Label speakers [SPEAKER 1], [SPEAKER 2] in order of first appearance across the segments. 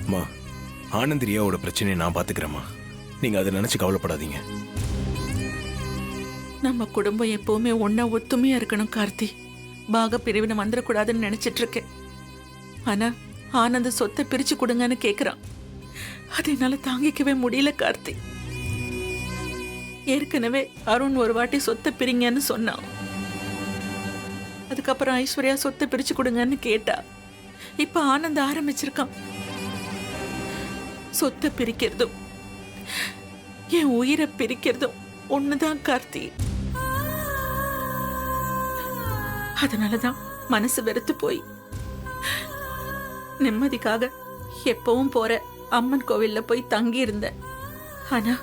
[SPEAKER 1] அம்மா, ஆனந்த் ரியாவோட பிரச்சனையை நான் பாத்துக்கிறேம்மா. நீங்க அதை நினைச்சு கவலைப்படாதீங்க.
[SPEAKER 2] நம்ம குடும்பம் எப்பவுமே ஒன்னா ஒத்துமையா இருக்கணும் கார்த்தி. பாக பிரிவினை வந்துடக்கூடாதுன்னு நினைச்சிட்டு இருக்கேன். ஆனா ஆனந்த சொத்தை பிரிச்சு கொடுங்கன்னு கேக்குறான். அதை என்னால தாங்கிக்கவே முடியல கார்த்தி. ஏற்கனவே அருண் ஒரு வாட்டி சொத்தை பிரிங்கன்னு சொன்னான். அதுக்கப்புறம் ஐஸ்வர்யா சொத்தை பிரிச்சு கொடுங்கன்னு கேட்டா. இப்ப ஆனந்த் ஆரம்பிச்சிருக்கான். சொத்தை பிரிக்கிறதும் என் உயிரை பிரிக்கிறதும் ஒண்ணுதான் கார்த்தி. அதனாலதான் மனசு வெறுத்து போய் நிம்மதிக்காக எப்பவும் போற அம்மன் கோவில்ல போய் தங்கி இருந்தேன். ஆனா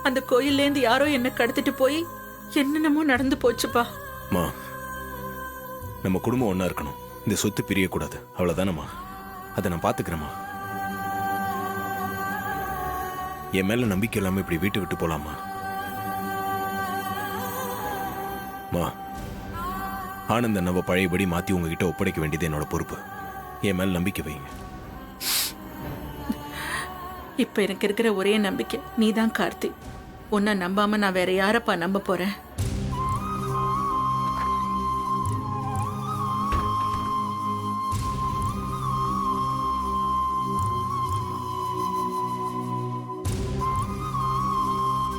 [SPEAKER 2] அந்த கோயில்ல இருந்து யாரோ என்ன கடத்திட்டு போய் என்னென்னமோ நடந்து போச்சுப்பா.
[SPEAKER 1] அம்மா, நம்ம குடும்பம் ஒண்ணா இருக்கணும். இந்த சொத்து பிரியக்கூடாது, அவ்வளவுதானம்மா. அதை நான் பாத்துக்கிறேம்மா. என் மேல நம்பிக்கை இல்லாம இப்படி வீட்டை விட்டு போலாமா? மா, ஆனந்த நம்ம பழையபடி மாத்தி உங்ககிட்ட ஒப்படைக்க வேண்டியது என்னோட பொறுப்பு. என் மேல நம்பிக்கை வைங்க.
[SPEAKER 2] இப்ப எனக்கு இருக்கிற ஒரே நம்பிக்கை நீதான் கார்த்தி. உன்னை நம்பாம நான் வேற யாரப்பா நம்ப போறேன்?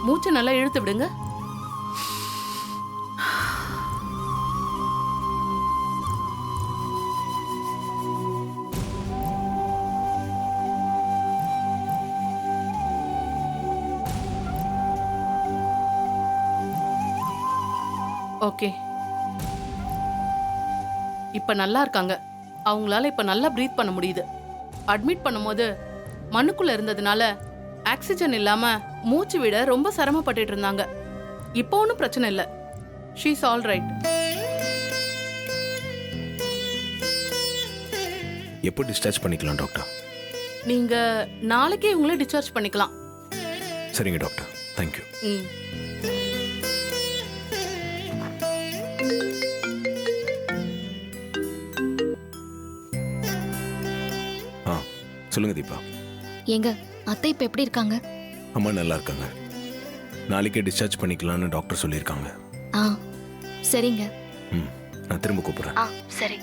[SPEAKER 3] மூச்சை நல்லா இழுத்து விடுங்க. ஓகே, இப்ப நல்லா இருக்காங்க. அவங்களால இப்ப நல்லா பிரீத் பண்ண முடியுது. அட்மிட் பண்ணும்போது மண்ணுக்குள்ள இருந்ததுனால ஆக்சிஜன் இல்லாம மூச்சு விட ரொம்ப சிரமப்பட்டுட்டு இருந்தாங்க. இப்போ ஒன்றும் பிரச்சனை இல்லை. She is all right.
[SPEAKER 1] எப்போ டிஸ்சார்ஜ் பண்ணிக்கலாம் டாக்டர்?
[SPEAKER 3] நீங்க நாளைக்கே உங்களை டிஸ்சார்ஜ் பண்ணிக்கலாம்.
[SPEAKER 1] சரிங்க டாக்டர், தேங்க்யூ. சொல்லுங்க தீபா.
[SPEAKER 4] ஏங்க, அத்தை இப்ப எப்படி இருக்காங்க?
[SPEAKER 1] அம்மா நல்லா இருக்காங்க. நாளைக்கே டிஸ்சார்ஜ் பண்ணிக்கலாம்னு டாக்டர் சொல்லியிருக்காங்க.
[SPEAKER 4] சரிங்க.
[SPEAKER 1] நான் திரும்ப கூப்பிடுறேன்.
[SPEAKER 4] சரி.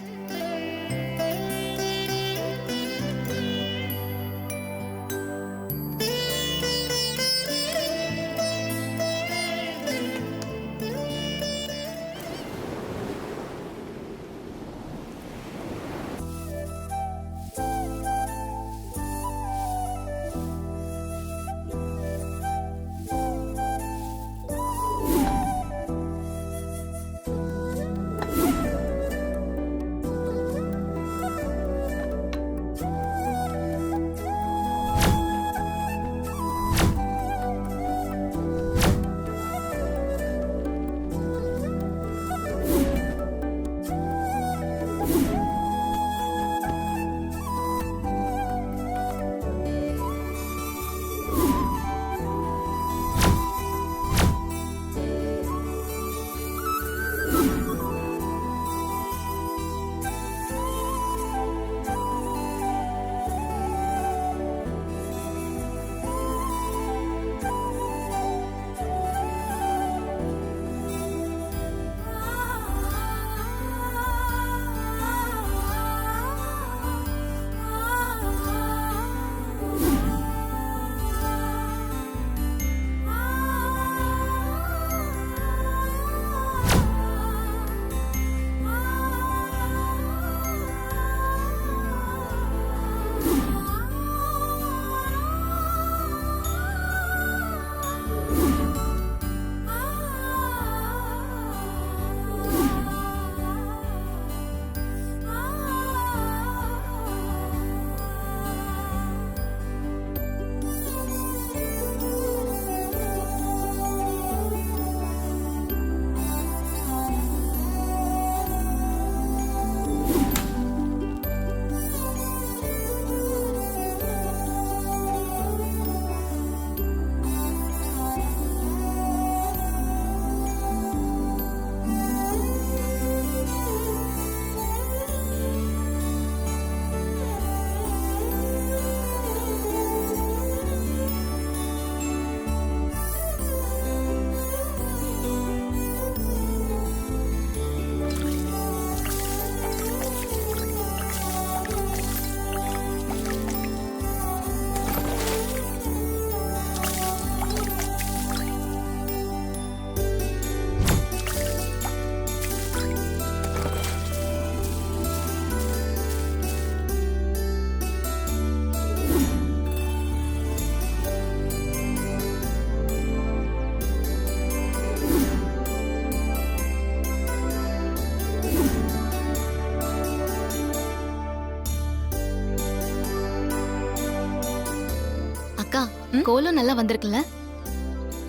[SPEAKER 4] கோலம் நல்லா வந்திருக்குல்ல?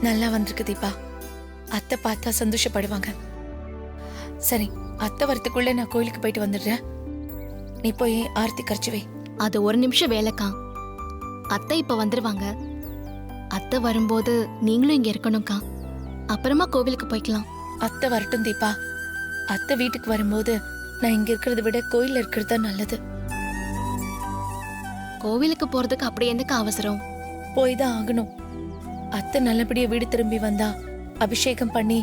[SPEAKER 5] நல்லா வந்திருக்கு தீபா. அத்தை பார்த்தா சந்தோஷப்படுவாங்க. சரி, அத்தை வரத்துக்குள்ள நான் கோயிலுக்கு போயிட்டு வந்துடுறேன். நீ போய் ஆர்த்தி கரைச்சு வை.
[SPEAKER 4] அது ஒரு நிமிஷம் வேலைக்கா. அத்தை இப்ப வந்துருவாங்க. அத்தை வரும்போது நீங்களும் இங்க இருக்கணும்க்கா. அப்புறமா கோவிலுக்கு போய்க்கலாம்.
[SPEAKER 5] அத்தை வரட்டும் தீபா. அத்தை வீட்டுக்கு வரும்போது நான் இங்க இருக்கிறத விட கோயில்ல இருக்கிறது தான் நல்லது.
[SPEAKER 4] கோவிலுக்கு போறதுக்கு அப்படி எதுக்கு அவசரம்?
[SPEAKER 5] போய் தான் ஆகணும். அத்தை நல்லபடியா வீடு திரும்பி வந்தா அபிஷேகம் பண்ணி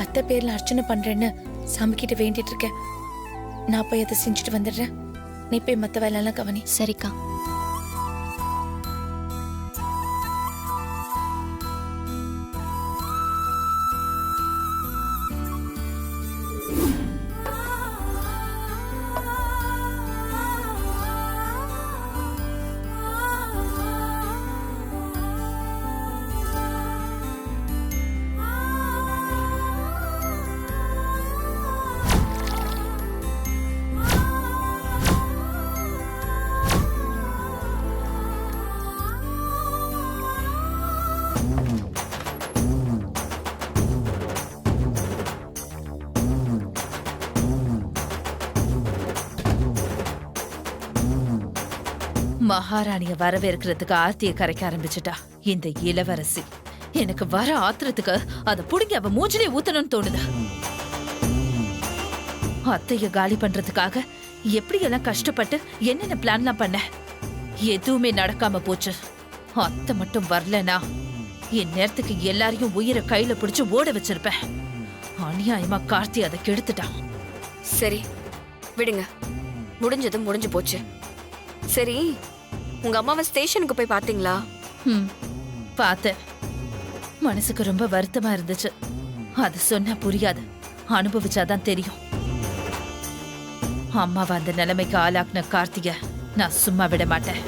[SPEAKER 5] அத்தை பேர்ல அர்ச்சனை பண்றேன்னு சாமி கிட்ட வேண்டிட்டு இருக்கேன். நான் போய் அதை செஞ்சுட்டு வந்துடுறேன். நீ போய் மத்த வேலையெல்லாம் கவனி.
[SPEAKER 4] சரிக்கா.
[SPEAKER 6] மகாராணிய வரவேற்கிறதுக்கு ஆர்த்திய கரைக்க ஆரம்பிச்சுட்டா இந்த இளவரசி. எனக்கு வர ஆத்திரத்துக்கு அதை புடுங்கி அவ மூஞ்சிலே ஊத்தணும்னு தோணுது. அத்தைய காலி பண்றதுக்காக எப்படியெல்லாம் கஷ்டப்பட்டு என்னென்ன பிளான்லாம் பண்ண, எதுவுமே நடக்காம போச்சு. அத்தை மட்டும் வரலனா என் நேரத்துக்கு எல்லாரையும் உயிரை கையில பிடிச்சு ஓட வச்சிருப்பேன். அநியாயமா கார்த்தி அதை கெடுத்துட்டான்.
[SPEAKER 7] சரி விடுங்க, முடிஞ்சது முடிஞ்சு போச்சு. சரி, உங்க அம்மாவை ஸ்டேஷனுக்கு போய் பாத்தீங்களா?
[SPEAKER 6] பார்த்தேன். மனசுக்கு ரொம்ப வருத்தமா இருந்துச்சு. அது சொன்னா புரியாது, அனுபவிச்சாதான் தெரியும். அம்மாவை அந்த நிலைமைக்கு ஆளாக்குன கார்த்திக நான் சும்மா விட மாட்டேன்.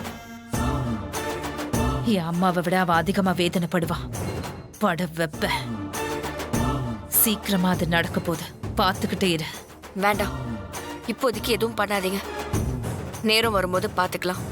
[SPEAKER 6] என் அம்மாவை விட அவ அதிகமா வேதனைப்படுவான். பட வெப்ப. சீக்கிரமா அது நடக்க போகுது, பார்த்துக்கிட்டே இரு.
[SPEAKER 7] வேண்டாம், இப்போதைக்கு எதுவும் பண்ணாதீங்க. நேரம் வரும்போது பாத்துக்கலாம்.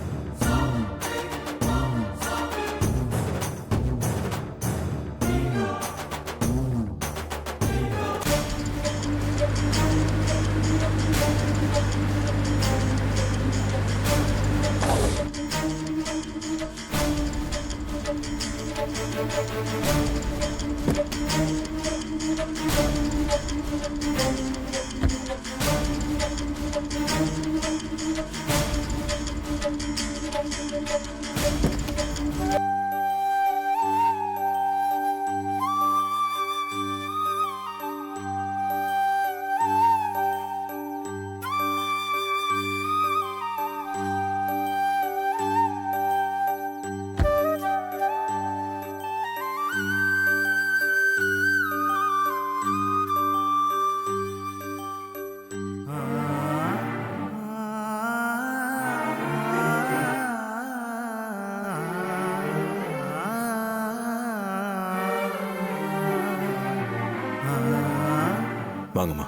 [SPEAKER 1] வாங்கம்மா.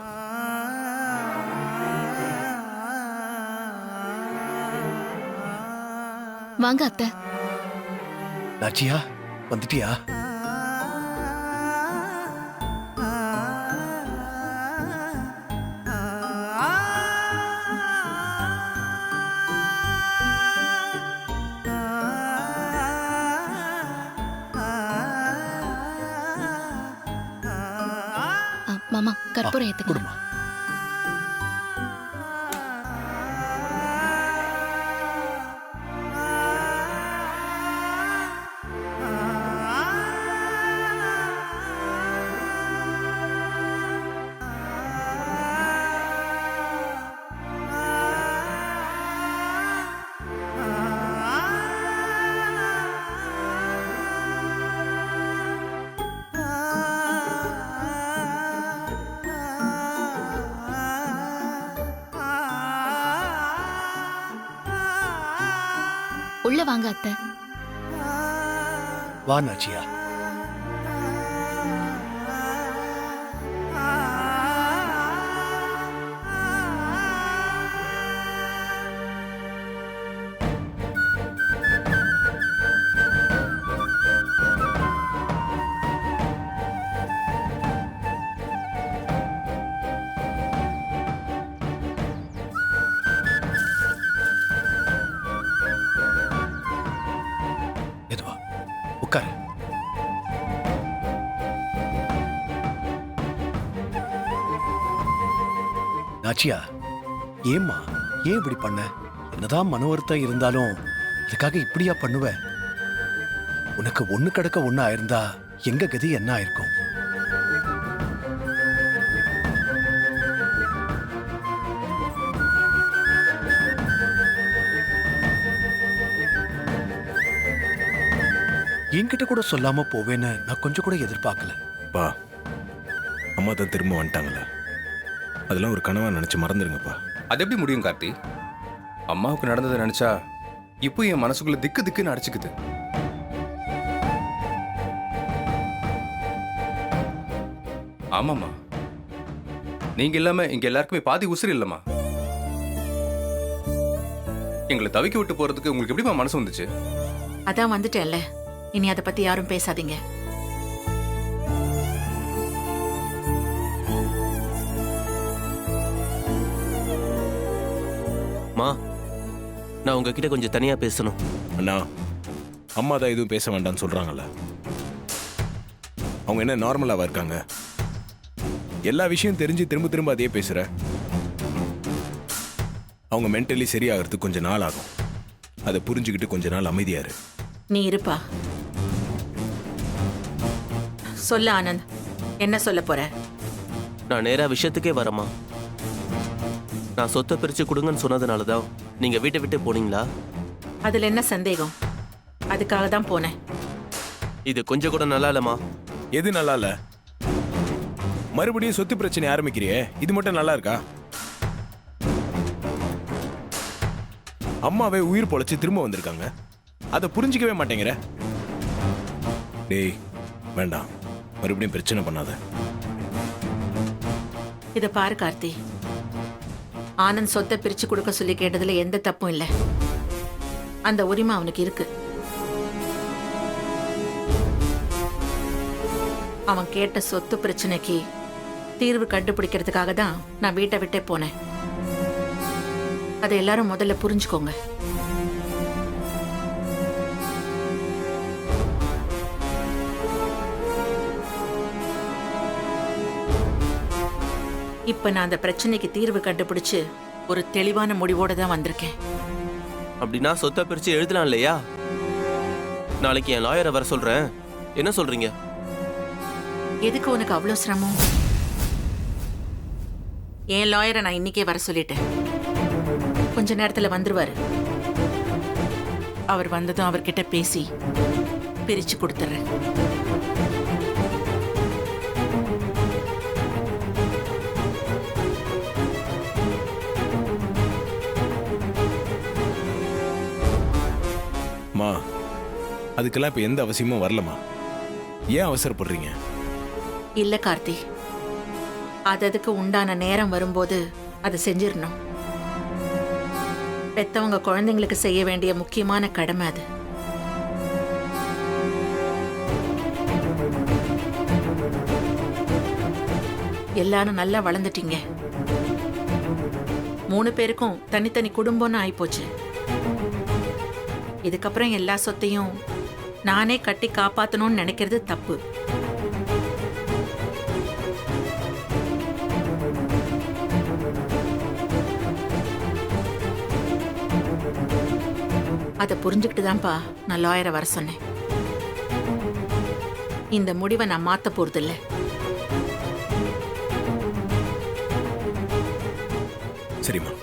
[SPEAKER 4] வாங்க அத்தை.
[SPEAKER 8] நாச்சியா, வந்துட்டியா?
[SPEAKER 4] மாமா கற்பூரம் ஏத்துக்கணும்.
[SPEAKER 8] குடுமா.
[SPEAKER 4] உள்ள வாங்க அத்தை.
[SPEAKER 8] வா நாச்சியா. உட்காரு. நாச்சியா, ஏம்மா ஏன் இப்படி பண்ண? என்னதான் மன வருத்தம் இருந்தாலும் அதுக்காக இப்படியா பண்ணுவ? உனக்கு ஒண்ணு கிடக்க ஒண்ணு ஆயிருந்தா எங்க கதி என்ன ஆயிருக்கும்? என்கிட்ட கூட சொல்லாம போவேன்னு நான் கொஞ்சம் கூட எதிர்பார்க்கல.
[SPEAKER 1] பா, அம்மா தான் திரும்ப வந்துட்டாங்களே, அதெல்லாம் ஒரு கனவா நினைச்சு மறந்துடுங்கப்பா.
[SPEAKER 9] அது எப்படி முடியும் கார்த்தி? அம்மாவுக்கு நடந்ததை நினைச்சா இப்போ என் மனசுக்குள்ள திக்கு திக்குன்னு அடிச்சுக்குது. ஆமாம்மா, நீங்க இல்லாம இங்க எல்லாருக்குமே பாதி உசுறு இல்லம்மா. எங்களை தவிக்க விட்டு போறதுக்கு உங்களுக்கு எப்படிமா மனசு வந்துச்சு?
[SPEAKER 2] அதான் வந்துட்டேன்ல, இனி அதை பத்தி யாரும் பேசாதீங்க.
[SPEAKER 10] மா, நான் உங்ககிட்ட கொஞ்சம் தனியா பேசணும்.
[SPEAKER 1] அண்ணா, அம்மா தான் எதுவும் பேச வேண்டாம்னு சொல்றாங்கல்ல. அவங்க என்ன நார்மலாவா இருக்காங்க? எல்லா விஷயம் தெரிஞ்சு திரும்ப திரும்ப அதே பேசுற. அவங்க மென்டலி சரியாகிறதுக்கு கொஞ்சம் நாள் ஆகும். அதை புரிஞ்சுக்கிட்டு கொஞ்ச நாள் அமைதியா இரு.
[SPEAKER 2] நீ இருப்பா. சொல்ல ஆனந்த், என்ன சொல்ல போற?
[SPEAKER 10] நான் நேரா விஷயத்துக்கே வரமா. நான் சொத்தை பிரிச்சு கொடுங்கன்னு சொன்னதுனால தான் நீங்க வீட்டை விட்டு போனீங்களா?
[SPEAKER 2] அதுல என்ன சந்தேகம்? அதுக்காக தான் போனேன்.
[SPEAKER 10] இது கொஞ்சம் கூட நல்லா இல்லம்மா.
[SPEAKER 1] எது நல்லா இல்ல? மறுபடியும் சொத்து பிரச்சனை ஆரம்பிக்கிறியே, இது மட்டும் நல்லா இருக்கா? அம்மாவே உயிர் பொழைச்சு திரும்ப வந்திருக்காங்க, அதை புரிஞ்சிக்கவே மாட்டேங்கிற. டேய் வேண்டாம், மறுபடியும் பிரச்சனை பண்ணாத.
[SPEAKER 2] இத பாரு கார்த்தி, ஆனந்த் சொத்தை பிரிச்சு கொடுக்க சொல்லி கேட்டதுல எந்த தப்பும் இல்லை. அந்த உரிமை அவனுக்கு இருக்கு. அவன் கேட்ட சொத்து பிரச்சனைக்கு தீர்வு கண்டுபிடிக்கிறதுக்காக தான் நான் வீட்டை விட்டே போனேன். அதை எல்லாரும் முதல்ல புரிஞ்சுக்கோங்க. இப்ப நான் அந்த பிரச்சனைக்கு தீர்வு கண்டுபிடிச்சு ஒரு தெளிவான முடிவோட தான் வந்திருக்கேன்.
[SPEAKER 10] அப்படின்னா சொத்தை பிரிச்சு எழுதலாம் இல்லையா? நாளைக்கு என் லாயரை வர சொல்றேன். என்ன சொல்றீங்க?
[SPEAKER 2] எதுக்கு உனக்கு அவ்வளவு சிரமம்? என் லாயரை நான் இன்னைக்கே வர சொல்லிட்டேன். கொஞ்ச நேரத்துல வந்துருவாரு. அவர் வந்ததும் அவர்கிட்ட பேசி பிரிச்சு கொடுத்துறேன்.
[SPEAKER 1] மா, அதுக்கெல்லாம் இப்ப எந்த அவசியமும் வரலமா. ஏன் அவசரப்படுறீங்க?
[SPEAKER 2] இல்ல கார்த்தி, அதுக்கு உண்டான நேரம் வரும்போது அதை செஞ்சிடணும். பெத்தவங்க குழந்தைங்களுக்கு செய்ய வேண்டிய முக்கியமான கடமை அது. எல்லாரும் நல்லா வளர்ந்துட்டீங்க. 3 பேருக்கும் தனித்தனி குடும்பம்னு ஆயிப்போச்சு. இதுக்கப்புறம் எல்லா சொத்தையும் நானே கட்டி காப்பாத்தணும்னு நினைக்கிறது தப்பு. அதை புரிஞ்சுக்கிட்டு தான்ப்பா நான் லாயரை வர சொன்னேன். இந்த முடிவை நான் மாத்த போறதில்லை.
[SPEAKER 1] சரிம்மா,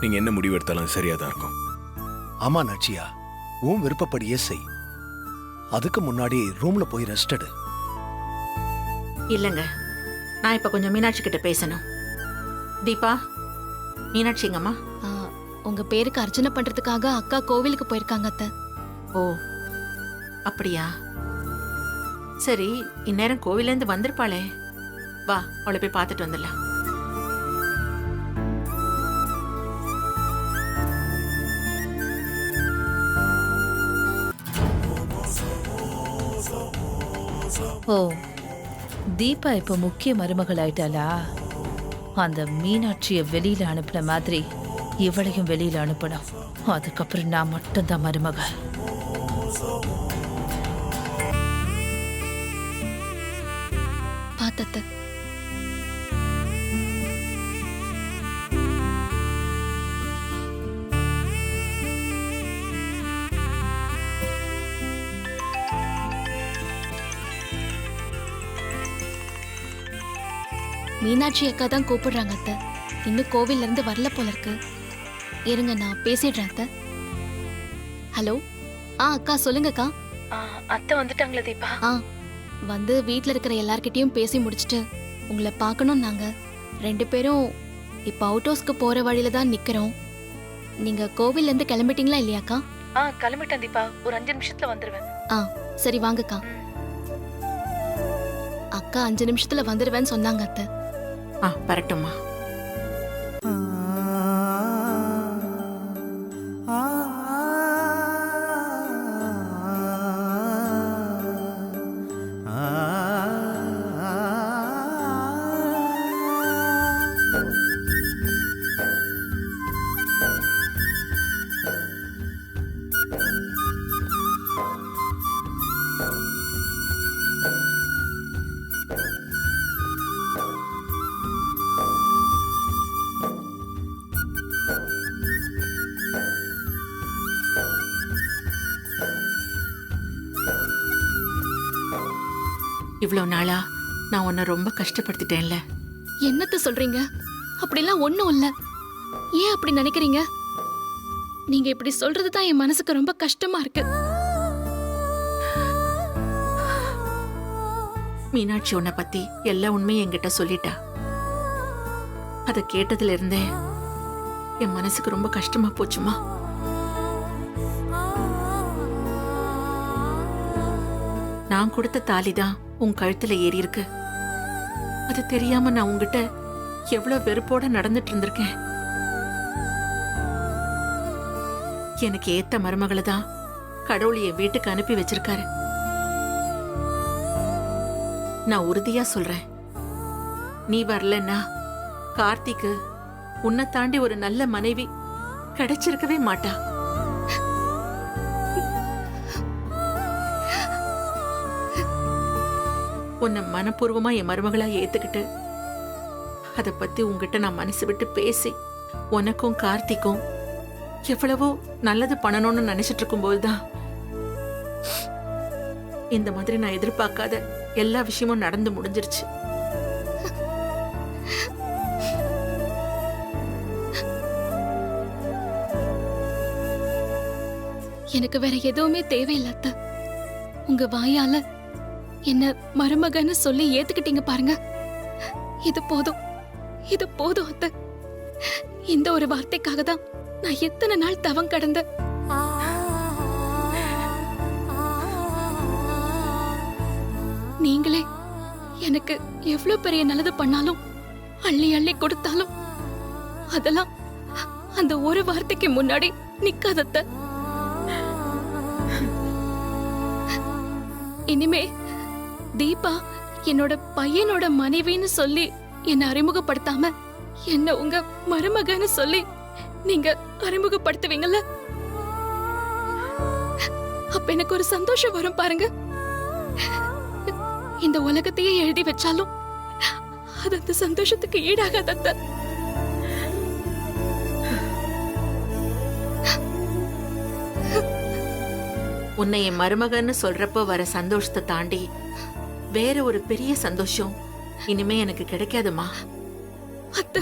[SPEAKER 1] நீங்க என்ன முடிவு எடுத்தாலும் சரியா தான் இருக்கும்.
[SPEAKER 8] ஆமா நாச்சியா, உன் விருப்பப்படியே செய். அதுக்கு முன்னாடி ரூம்ல போய் ரெஸ்ட் எடு.
[SPEAKER 2] இல்லைங்க, நான் இப்ப கொஞ்சம் மீனாட்சி கிட்ட பேசணும். தீபா, மீனாட்சிங்கம்மா.
[SPEAKER 4] உங்க பேருக்கு அர்ச்சனை பண்றதுக்காக அக்கா கோவிலுக்கு போயிருக்காங்க அத்தை.
[SPEAKER 2] ஓ அப்படியா? சரி, இந்நேரம் கோவிலேருந்து வந்திருப்பாளே. வா, அவளை போய் பார்த்துட்டு வந்துடலாம்.
[SPEAKER 6] ஓ, தீபா இப்ப முக்கிய மருமகள் ஆயிட்டாளா? அந்த மீனாட்சிய வெளியில அனுப்பின மாதிரி இவளையும் வெளியில அனுப்பணும். அதுக்கப்புறம் நான் மட்டும்தான் மருமகள்.
[SPEAKER 4] பார்த்து அத்தை. மீனாட்சி அக்கா தான் கூப்பிடுறாங்க அத்தை. இன்னும் கோவில்ல இருந்து வரல போல இருக்கு. இருங்க நான் பேசிடுறேன் அத்தை. ஹலோ. அக்கா சொல்லுங்கக்கா.
[SPEAKER 5] அத்தை வந்துட்டாங்களே தீபா?
[SPEAKER 4] வந்து வீட்ல இருக்கிற எல்லார்கிட்டயும் பேசி முடிச்சிட்டு உங்களை பார்க்கணும். நாங்க 2 பேரும் இப்போ அவுட் ஹவுஸ்க்கு போற வழியில தான் நிக்கிறோம். நீங்க கோவில்ல இருந்து கிளம்பிட்டீங்களா இல்லையாக்கா?
[SPEAKER 5] கிளம்பிட்டேன் தீபா, ஒரு 5 நிமிஷத்துல வந்துருவேன்.
[SPEAKER 4] சரி வாங்கக்கா. அக்கா 5 நிமிஷத்துல வந்துருவேன்னு சொன்னாங்க அத்தை.
[SPEAKER 2] வரட்டும்மா. இவ்வளவு நாளா நான் உன்னை ரொம்ப கஷ்டப்படுத்திட்டேன்ல.
[SPEAKER 4] என்னத்த சொல்றீங்க? அப்படிலாம் ஒண்ணும் இல்ல. ஏன் அப்படி நினைக்கிறீங்க? நீங்க இப்படி சொல்றது தான் என் மனசுக்கு ரொம்ப கஷ்டமா இருக்கு.
[SPEAKER 2] மீனாட்சி உன்னை பத்தி எல்லா உண்மையும் என்கிட்ட சொல்லிட்டா. அதை கேட்டதுல இருந்தே என் மனசுக்கு ரொம்ப கஷ்டமா போச்சுமா. நான் கொடுத்த தாலிதான் உன் கழுத்துல ஏறி இருக்கு. அது தெரியாம நான் உன்கிட்ட எவ்வளவு வெறுப்போட நடந்துட்டு இருந்திருக்கேன். எனக்கு ஏத்த மருமகளை தான் கடவுள் என் வீட்டுக்கு அனுப்பி வச்சிருக்காரு. நான் உறுதியா சொல்றேன், நீ வரலன்னா கார்த்திக்கு உன்னை தாண்டி ஒரு நல்ல மனைவி கிடைச்சிருக்கவே மாட்டா. உன்னை மனப்பூர்வமா என் மருமகளா ஏத்துக்கிட்டு அதை பத்தி உங்ககிட்ட நான் மனசு விட்டு பேசி உனக்கும் கார்த்திக்கும் எவ்வளவோ நல்லது பண்ணணும்னு நினைச்சிட்டு இருக்கும்போதுதான் இந்த மாதிரி நான் எதிர்பார்க்காத எல்லா விஷயமும் நடந்து முடிஞ்சிருச்சு.
[SPEAKER 4] எனக்கு வேற எதுவுமே தேவையில்ல அத்தை. உங்க வாயால என்ன மருமகன்னு சொல்லி ஏத்துக்கிட்டீங்க பாருங்க. இது போதும், இது போதும் அத்தை. இந்த ஒரு வார்த்தைக்காக தான் நான் எத்தனை நாள் தவம் கடந்தேன். நீங்களே எனக்கு எவ்வளவு பெரிய நல்லது பண்ணாலும் அள்ளி அள்ளி கொடுத்தாலும் அதெல்லாம் அந்த ஒரு வார்த்தைக்கு முன்னாடி நிக்காதத்த. இனிமே தீபா என்னோட பையனோட மனைவின்னு சொல்லி என்ன அறிமுகப்படுத்தாம என்ன உங்க மருமகன்னு சொல்லி நீங்க அறிமுகப்படுத்துவீங்கல்ல, அப்ப எனக்கு ஒரு சந்தோஷம் வரும் பாருங்க. இந்த உலகத்தையே எழுதி வச்சாலும் அது அந்த சந்தோஷத்துக்கு ஈடாகாத.
[SPEAKER 2] உன்னை என் மருமகன்னு சொல்றப்போ வர சந்தோஷத்தை தாண்டி வேற ஒரு பெரிய சந்தோஷம் இனிமே எனக்கு கிடைக்காதுமா.
[SPEAKER 4] அத்தை